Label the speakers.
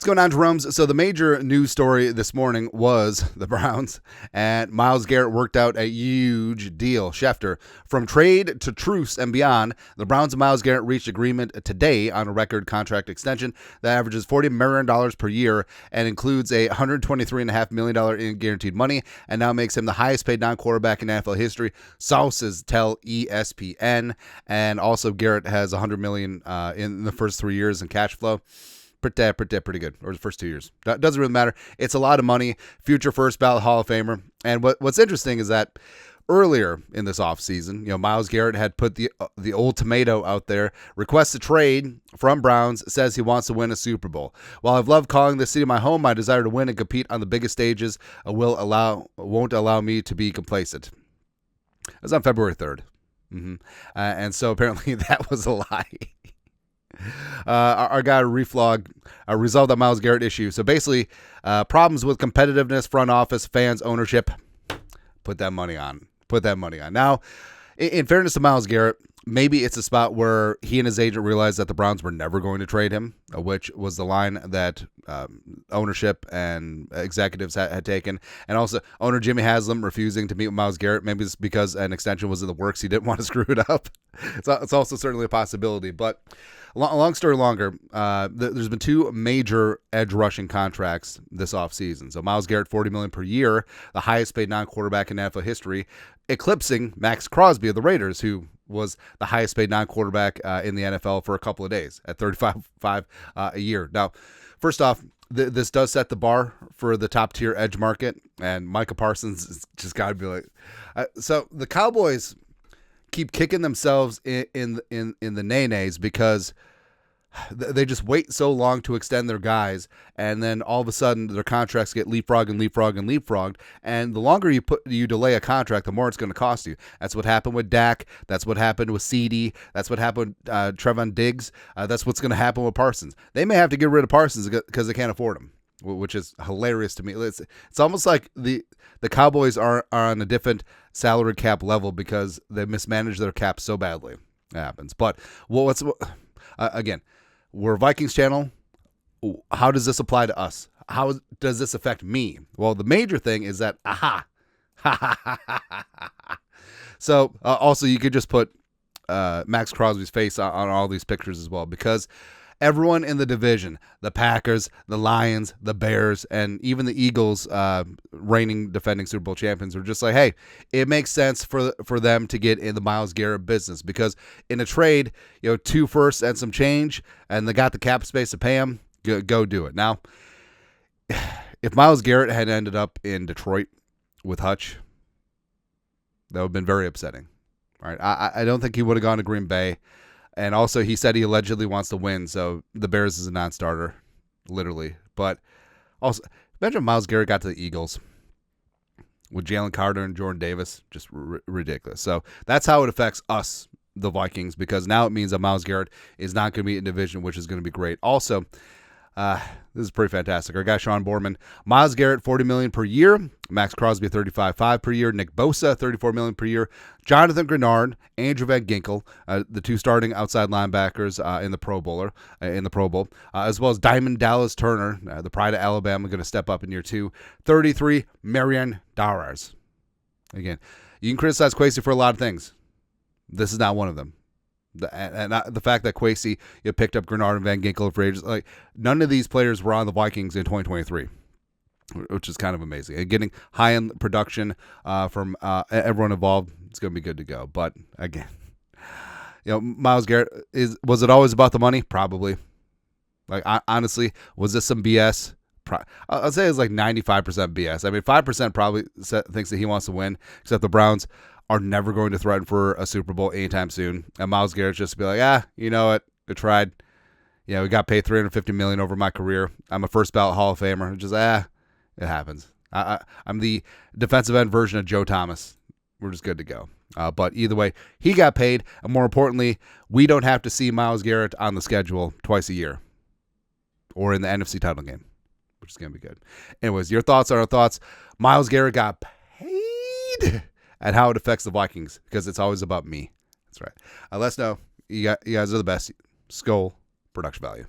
Speaker 1: What's going on, Jeromes? So the major news story this morning was the Browns and Myles Garrett worked out a huge deal. Schefter, from trade to truce and beyond, the Browns and Myles Garrett reached agreement today on a record contract extension that averages $40 million per year and includes a $123.5 million in guaranteed money and now makes him the highest paid non-quarterback in NFL history. Sources tell ESPN. And also Garrett has $100 million in the first 3 years in cash flow. Pretty good, or the first 2 years. Doesn't really matter. It's a lot of money. Future first ballot Hall of Famer. And what's interesting is that earlier in this offseason, Myles Garrett had put the old tomato out there, requests a trade from Browns, says he wants to win a Super Bowl. While I've loved calling this city my home, my desire to win and compete on the biggest stages won't allow me to be complacent. It was on February 3rd. And so apparently that was a lie. Our guy Reflog resolved that Myles Garrett issue. So basically, problems with competitiveness, front office, fans, ownership. Put that money on. Now, in fairness to Myles Garrett, maybe it's a spot where he and his agent realized that the Browns were never going to trade him, which was the line that ownership and executives had taken. And also owner Jimmy Haslam refusing to meet with Myles Garrett. Maybe it's because an extension was in the works. He didn't want to screw it up. It's also certainly a possibility. But long story longer, there's been two major edge rushing contracts this offseason. So Myles Garrett, $40 million per year, the highest paid non-quarterback in NFL history, eclipsing Max Crosby of the Raiders, who was the highest paid non-quarterback in the NFL for a couple of days at $35.5 a year. Now, first off, this does set the bar for the top tier edge market, and Micah Parsons has just got to be like. So the Cowboys keep kicking themselves in the nays because they just wait so long to extend their guys, and then all of a sudden their contracts get leapfrogged, and the longer you delay a contract, the more it's going to cost you. That's what happened with Dak. That's what happened with CD. That's what happened with Trevon Diggs. That's what's going to happen with Parsons. They may have to get rid of Parsons because they can't afford him, which is hilarious to me. It's almost like the Cowboys are on a different salary cap level because they mismanage their cap so badly. It happens. But again, we're a Vikings channel. How does this apply to us? How does this affect me? Well, the major thing is that, So also you could just put Max Crosby's face on all these pictures as well, because everyone in the division, the Packers, the Lions, the Bears, and even the Eagles, reigning defending Super Bowl champions, are just like, hey, it makes sense for them to get in the Myles Garrett business, because in a trade, 2 firsts and some change, and they got the cap space to pay him, go do it. Now, if Myles Garrett had ended up in Detroit with Hutch, that would have been very upsetting. All right, I don't think he would have gone to Green Bay. And also, he said he allegedly wants to win, so the Bears is a non-starter, literally. But also, imagine Myles Garrett got to the Eagles with Jalen Carter and Jordan Davis. Just ridiculous. So that's how it affects us, the Vikings, because now it means that Myles Garrett is not going to be in division, which is going to be great. Also, this is pretty fantastic. Our guy Sean Borman, Myles Garrett, $40 million per year. Max Crosby, $35.5 per year. Nick Bosa, $34 million per year. Jonathan Grenard, Andrew Van Ginkel, the 2 starting outside linebackers in the Pro Bowl, as well as Diamond Dallas Turner, the pride of Alabama, going to step up in year 2. $33 million. Again, you can criticize Kwesi for a lot of things. This is not one of them. The fact that Kwesi picked up Grenard and Van Ginkel for ages, like, none of these players were on the Vikings in 2023, which is kind of amazing. And getting high-end production from everyone involved, it's going to be good to go. But again, Myles Garrett, was it always about the money? Probably. Like, honestly, was this some BS? I'd say it's like 95% BS. I mean, 5% probably thinks that he wants to win, except the Browns are never going to threaten for a Super Bowl anytime soon. And Myles Garrett just be like, you know what? I tried. We got paid $350 million over my career. I'm a first ballot Hall of Famer. Just, it happens. I'm the defensive end version of Joe Thomas. We're just good to go. But either way, he got paid. And more importantly, we don't have to see Myles Garrett on the schedule twice a year or in the NFC title game, which is going to be good. Anyways, your thoughts are our thoughts. Myles Garrett got paid, and how it affects the Vikings, because it's always about me. That's right. Let us know. You guys are the best. Skull production value.